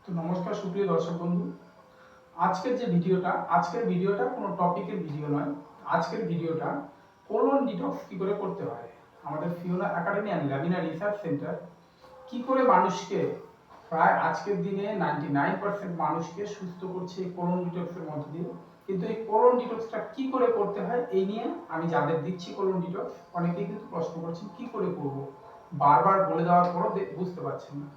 তো নমস্কার সুপ্রিয় দর্শক বন্ধু, আজকের ভিডিওটা কোনো টপিকের ভিডিও নয়। আজকের ভিডিওটা কোলন ডিটক্স কি করে করতে হয়। আমাদের Fiona academy and lamina research centre কি করে মানুষকে, প্রায় আজকের দিনে 99% মানুষকে সুস্থ করছে এই কোলন ডিটক্সের মধ্য দিয়ে। কিন্তু এই কোলন ডিটক্সটা কি করে করতে হয় এই নিয়ে আমি যাদের দিচ্ছি কোলন ডিটক্স, অনেকেই কিন্তু প্রশ্ন করছেন কি করে করব, বারবার বলে দেওয়ার পরও বুঝতে পারছেন না।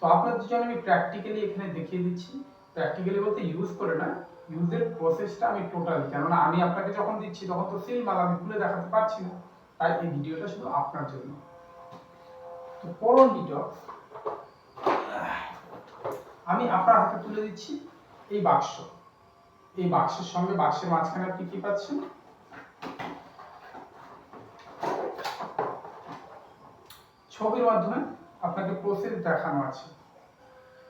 তো আপনাদের জন্য আমি প্র্যাকটিক্যালি এখানে দেখিয়ে দিচ্ছি। প্র্যাকটিক্যালি বলতে ইউজ করে না, ইউজের প্রসেসটা আমি টোটালি, কেননা আমি আপনাকে যখন দিচ্ছি তখন তো সিল মাল আমি খুলে দেখাতে পারছি না, তাই এই ভিডিওটা শুধু আপনার জন্য। তো কোলন ডিটক্স আমি আপনার হাতে তুলে দিচ্ছি এই বাক্স। এই বাক্সের সঙ্গে বাক্সের মাঝখানে আপনি কি পাচ্ছেন, ছবির মাধ্যমে আপনাকে প্রসেস দেখানো আছে,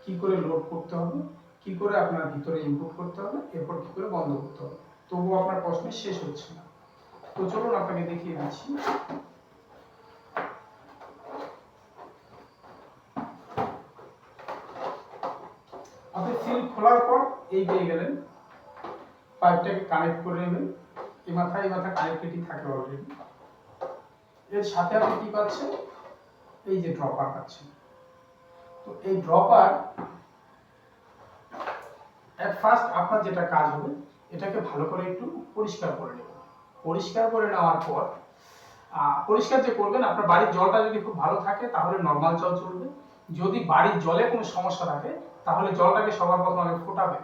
কি করে লোড করতে হবে, কি করে আপনার ভিতরে ইনপুট করতে হবে, এরপর কি করে বন্ধ করতে হবে। তবুও আপনার প্রশ্ন শেষ হচ্ছে না। তো চলুন আপনাকে দেখিয়ে দিচ্ছি। আপনি সিল খোলার পর এই পেয়ে গেলেন, পাইপটাকে কানেক্ট করে নেবেন। এই মাথা কানেক্টিভিটি থাকে অলরেডি। এর সাথে আপনি কি পাচ্ছেন, এই যে ড্রপার পাচ্ছেন। তো এই ড্রপার এট ফার্স্ট আপনার যেটা কাজ হবে, এটাকে ভালো করে একটু পরিষ্কার করে নেবেন। পরিষ্কার করে নেওয়ার পর পরিষ্কার যে করবেন, আপনার বাড়ির জলটা যদি খুব ভালো থাকে তাহলে নর্মাল জল চলবে। যদি বাড়ির জলে কোনো সমস্যা থাকে তাহলে জলটাকে সবার প্রথমে আগে ফোটাবেন।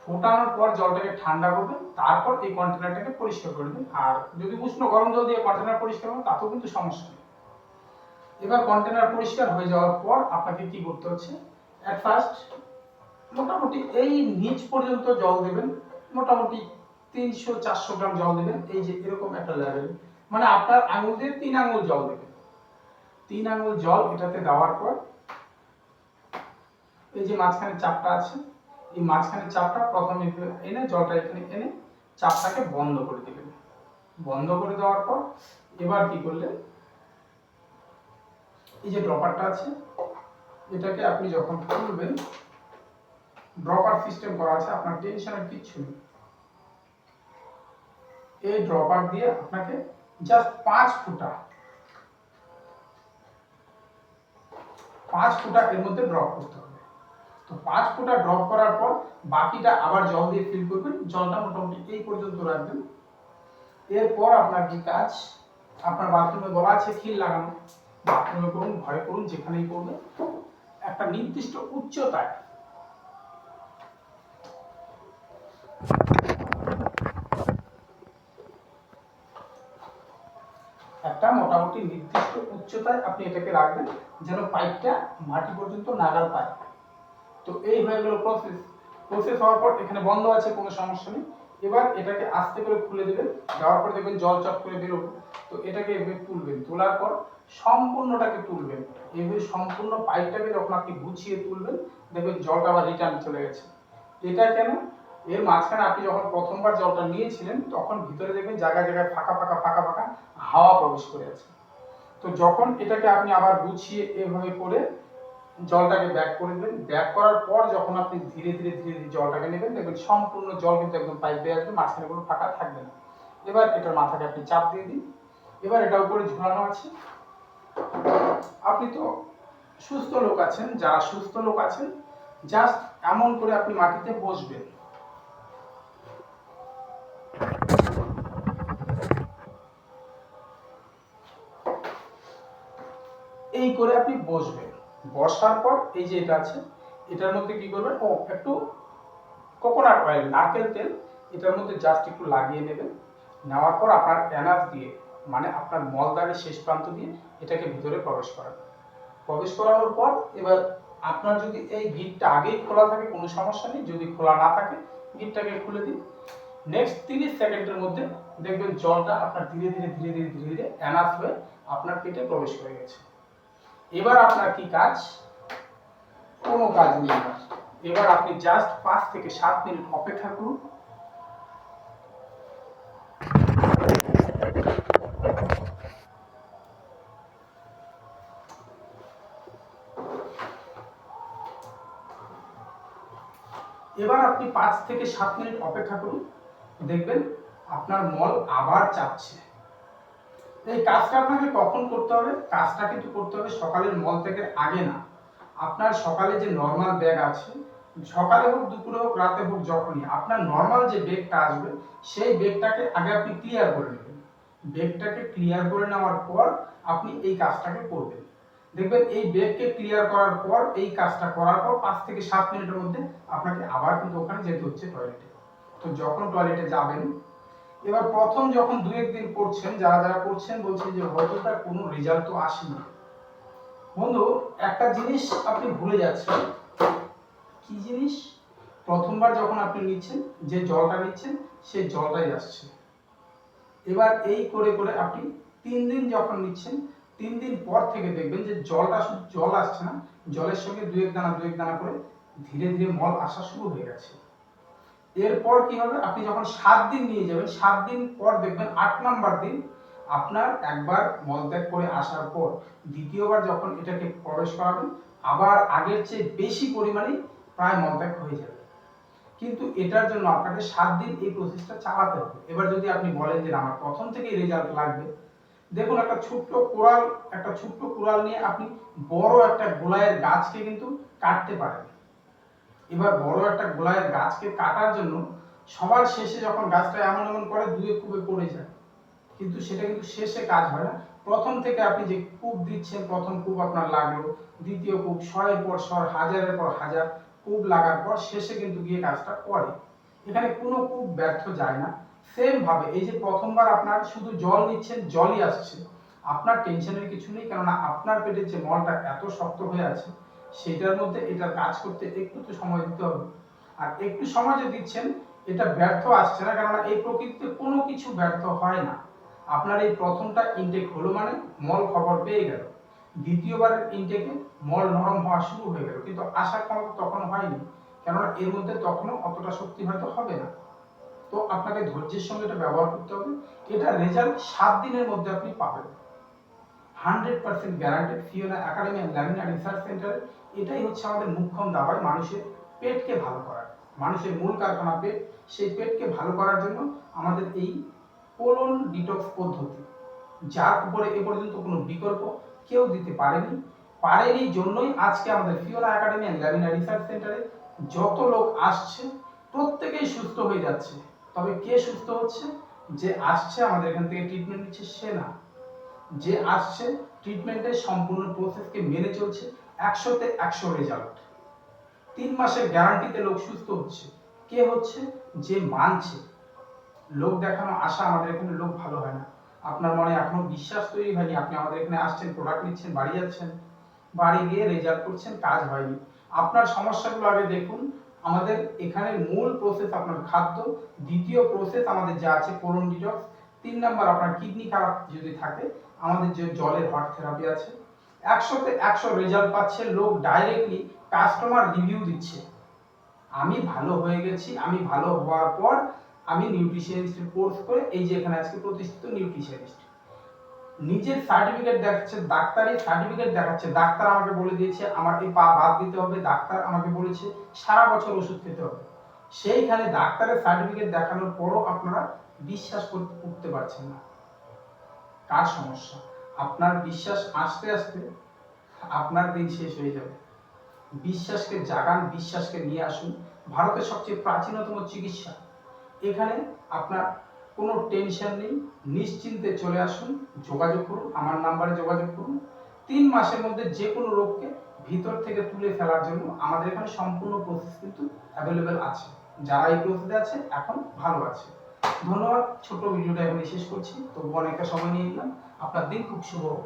ফোটানোর পর জলটাকে ঠান্ডা করবেন, তারপর এই কন্টেনারটাকে পরিষ্কার করবেন। আর যদি উষ্ণ গরম জল দিয়ে কন্টেনার পরিষ্কার করবেন তাতেও কিন্তু সমস্যা নেই। এবার কন্টেনার পরিষ্কার হয়ে যাওয়ার পর আপনাকে কি করতে হচ্ছে, এট ফার্স্ট মোটামুটি এই নিচ পর্যন্ত জল দেবেন, মোটামুটি 300-400 গ্রাম জল দেবেন। এই যে এরকম একটা লেভেল, মানে আপনার আঙুল দিয়ে 3 আঙুল জল দেবেন। 3 আঙুল জল এটাতে দেওয়ার পর এই যে মাঝখানে চাপটা আছে, এই মাঝখানে চাপটা প্রথমে এনে জলটা এখানে এনে চাপটাকে বন্ধ করে দিবেন। বন্ধ করে দেওয়ার পর এবার কি করলেন, এই যে ড্রপারটা আছে এটাকে আপনি যখন খুলবেন, ড্রপার সিস্টেম করা আছে, আপনার টেনশনের কিচ্ছু নেই। এই ড্রপার দিয়ে আপনাকে জাস্ট 5 ফুটা এর মধ্যে ড্রপ করতে হবে। তো 5 ফুটা ড্রপ করার পর বাকিটা আবার জল দিয়ে ফিল করবেন। জলটা মোটামুটি এই পর্যন্ত রাখবেন। এরপর আপনার কি কাজ, আপনার বাথরুমে বলা আছে খিল লাগানো, বাথরুমে করুন, ঘরে করুন, যেখানেই করবেন, একটা নির্দিষ্ট উচ্চতায় একটা মোটামুটি নির্দিষ্ট উচ্চতায় আপনি এটাকে রাখবেন, যেন পাইপটা মাটি পর্যন্ত নাগাল পায়। তো এই হয়ে গেল প্রসেস হওয়ার পর এখানে বন্ধ আছে, কোনো সমস্যা নেই। এবার এটাকে আস্তে করে খুলে দেবেন, দেওয়ার পর দেখবেন জল চট করে বেরোবে। তো এটাকে এভাবে তুলবেন, তোলার পর সম্পূর্ণটাকে তুলবেন। এইভাবে সম্পূর্ণ পাইপটাকে যখন আপনি গুছিয়ে তুলবেন দেখবেন জলটা আবার রিটার্ন চলে গেছে। এটা কেন, এর মাঝখানে আপনি যখন প্রথমবার জলটা নিয়েছিলেন তখন ভিতরে দেখবেন জায়গায় জায়গায় ফাঁকা হাওয়া প্রবেশ করে আছে। তো যখন এটাকে আপনি আবার গুছিয়ে এভাবে করে জলটাকে ব্যাক করে দেবেন, ব্যাক করার পর যখন আপনি ধীরে ধীরে জলটাকে নেবেন দেখবেন সম্পূর্ণ জল কিন্তু একদম পাইপ দিয়ে আসবে, মাঝখানে কোনো ফাঁকা থাকবে না। এবার এটার মাথাকে আপনি চাপ দিয়ে দিন। এবার এটা উপরে ঝুলানো আছে। আপনি তো সুস্থ লোক আছেন, যারা সুস্থ লোক আছেন জাস্ট এমন করে আপনি মাটিতে বসবেন। এই করে আপনি বসবেন। বসার পর এই যে এটা আছে, এটার মধ্যে কি করবেন, একটু কোকোনাট অয়েল, নারকেল তেল এটার মধ্যে জাস্ট একটু লাগিয়ে নেবেন। নেওয়ার পর আপনার অ্যানাস দিয়ে, মানে আপনার মলদ্বারের শেষ প্রান্ত দিয়ে এটাকে ভিতরে প্রবেশ করাবেন। প্রবেশ করানোর পর এবার আপনার যদি এই গিটটা আগেই খোলা থাকে কোনো সমস্যা নেই, যদি খোলা না থাকে গিটটাকে খুলে দিন। নেক্সট 30 সেকেন্ডের মধ্যে দেখবেন জলটা আপনার ধীরে ধীরে অ্যানাস হয়ে আপনার পেটে প্রবেশ করে গেছে। এবার আপনার কি কাজ, কোনো কাজ নেই। এবার আপনি জাস্ট 5 থেকে 7 মিনিট অপেক্ষা করুন। এবার আপনি 5 থেকে 7 মিনিট অপেক্ষা করুন, দেখবেন আপনার মল আবার চাপছে। এই কাজটা আপনাকে কখন করতে হবে? কাজটা কিন্তু করতে হবে সকালের মল ত্যাগের আগে না। আপনার সকালে যে নর্মাল ব্যাগ আছে, সকালে হোক, দুপুরে হোক, রাতে হোক, যখনই আপনার নর্মাল যে বেগটা আসবে সেই বেগটাকে আগে আপনি ক্লিয়ার করে নেবেন। বেগটাকে ক্লিয়ার করে নেওয়ার পর আপনি এই কাজটাকে করবেন। দেখবেন এই বেগকে ক্লিয়ার করার পর, এই কাজটা করার পর 5 থেকে 7 মিনিটের মধ্যে আপনাকে আবার কিন্তু ওখানে যেতে হচ্ছে টয়লেটে। তো যখন টয়লেটে যাবেন, এবার প্রথম যখন 2-1 দিন করছেন, যারা যারা করছেন বলছেন যে হয়তো তার কোনো রেজাল্ট তো আসেনি। বন্ধু, একটা জিনিস আপনি ভুলে যাচ্ছেন। কি জিনিস? প্রথমবার যখন আপনি নিচ্ছেন, যে জলটা নিচ্ছেন সেই জলটাই আসছে। এবার এই করে করে আপনি 3 দিন যখন নিচ্ছেন, 3 দিন পর থেকে দেখবেন যে জলটা শুধু জল আসছে না, জলের সঙ্গে 2-1 দানা করে ধীরে ধীরে মল আসা শুরু হয়ে গেছে। এরপর কি হবে? আপনি যখন 7 দিন নিয়ে যাবেন, 7 দিন পর দেখবেন 8 নাম্বার দিন আপনার একবার মলত্যাগ করে আসার পর দ্বিতীয়বার যখন এটাকে প্রবেশ করাবেন, আবার আগের চেয়ে বেশি পরিমাণে প্রায় মলত্যাগ হয়ে যাবে। কিন্তু এটার জন্য আপনাকে 7 দিন এই প্রসেসটা চালাতে হবে। এবার যদি আপনি বলেন যে আমার প্রথম থেকেই রেজাল্ট লাগবে, দেখুন একটা ছোট্ট কুড়াল নিয়ে আপনি বড় একটা গোলায়ের গাছকে কিন্তু কাটতে পারেন। এবার বড় একটা গোলায়ের গাছকে কাটার জন্য সবার শেষে যখন গাছটা এমন এমন করে 2-1 কূপে পড়ে যায়, কিন্তু সেটা কিন্তু শেষে কাজ হয় না। প্রথম থেকে আপনি যে কূপ দিচ্ছেন, প্রথম কূপ আপনার লাগলো, দ্বিতীয় কূপ, 100-এর পর 100, 1000-এর পর 1000 কূপ লাগার পর শেষে কিন্তু গিয়ে কাজটা করে। এখানে কোনো কূপ ব্যর্থ যায় না। সেম ভাবে এই যে প্রথমবার আপনার শুধু জল নিচ্ছেন, জলই আসছে, আপনার টেনশনের কিছু নেই, কেননা আপনার পেটের যে মলটা এত শক্ত হয়ে আছে সেটার মধ্যে এটার কাজ করতে একটু তো সময় দিতে হবে। আর একটু সময় যে দিচ্ছেন, এটা ব্যর্থ আসছে না, কেননা এই প্রকৃতিতে কোনো কিছু ব্যর্থ হয় না। আপনার এই প্রথমটা ইনটেক হলো মানে মল খবর পেয়ে গেল, দ্বিতীয়বারের ইনটেকে মল নরম হওয়া শুরু হয়ে গেল, কিন্তু আশা ক্ষমতা তখন হয়নি, কেননা এর মধ্যে তখনও অতটা শক্তি হয়তো হবে না। তো আপনাকে ধৈর্যের সঙ্গে এটা ব্যবহার করতে হবে। এটা রেজাল্ট 7 দিনের মধ্যে আপনি পাবেন, 100% guaranteed. Fiona academy and lamina research centre, এটাই হচ্ছে আমাদের মুখ্যম দাওয়াই মানুষের পেটকে ভালো করার। মানুষের মূল কারখানা পেট, সেই পেটকে ভালো করার জন্য আমাদের এই কোলন ডিটক্স পদ্ধতি, যার উপরে এ পর্যন্ত কোনো বিকল্প কেউ দিতে পারেনি জন্যই আজকে আমাদের Fiona academy and lamina research সেন্টারে যত লোক আসছে প্রত্যেকেই সুস্থ হয়ে যাচ্ছে। তবে কে সুস্থ হচ্ছে? যে আসছে আমাদের এখান থেকে ট্রিটমেন্ট নিচ্ছে সে না, যে আসছে ট্রিটমেন্টের সম্পূর্ণ প্রসেসকে মেনে চলছে, 100-তে 100 রেজাল্ট, 3 মাসের গ্যারান্টিতে লোক সুস্থ হচ্ছে। কে হচ্ছে? যে মানছে। লোক দেখানো আশা আমাদের এখানে লোক ভালো হয় না। আপনার মনে এখনো বিশ্বাস তৈরি হয়নি, আপনি আমাদের এখানে আসছেন, প্রোডাক্ট নিচ্ছেন, বাড়ি যাচ্ছেন, বাড়ি গিয়ে রেজাল্ট করছেন, কাজ হয়নি। আপনার সমস্যাগুলো আগে দেখুন। আমাদের এখানে মূল প্রসেস আপনার খাদ্য, দ্বিতীয় প্রসেস আমাদের যা আছে কোলন ডিটক্স, 3 নাম্বার আপনার কিডনি খারাপ যদি থাকে আমাদের যে জলের হট থেরাপি আছে। 100-তে 100 রেজাল্ট পাচ্ছে লোক, ডাইরেক্টলি কাস্টমার রিভিউ দিচ্ছে, আমি ভালো হয়ে গেছি, আমি ভালো হওয়ার পর আমি নিউট্রিশনিস্টের কোর্স করে এই যে এখানে আজকে প্রতিষ্ঠিত নিউট্রিশনিস্ট, নিজের সার্টিফিকেট দেখাচ্ছে, ডাক্তারি সার্টিফিকেট দেখাচ্ছে, ডাক্তার আমাকে বলে দিয়েছে আমার এই পা বাদ দিতে হবে, ডাক্তার আমাকে বলেছে সারা বছর ওষুধ খেতে হবে। সেইখানে ডাক্তারের সার্টিফিকেট দেখানোর পরও আপনারা বিশ্বাস করতে পারছেন না। কার সমস্যা? আপনার বিশ্বাস আস্তে আস্তে আপনার দিন শেষ হয়ে যাবে। বিশ্বাসকে জাগান, বিশ্বাসকে নিয়ে আসুন। ভারতের সবচেয়ে প্রাচীনতম চিকিৎসা, এখানে আপনার কোনো টেনশন নেই, নিশ্চিন্তে চলে আসুন, যোগাযোগ করুন, আমার নাম্বারে যোগাযোগ করুন। 3 মাসের মধ্যে যে কোনো রোগকে ভিতর থেকে তুলে ফেলার জন্য আমাদের এখানে সম্পূর্ণ প্রসেস কিন্তু অ্যাভেলেবেল আছে। যারা এই প্রসেসে আছে এখন ভালো আছে। ধন্যবাদ, ছোট ভিডিওটা এখানে শেষ করছি, তবু অনেকটা সময় নিয়ে নিলাম। আপনার দিন খুব শুভ হোক।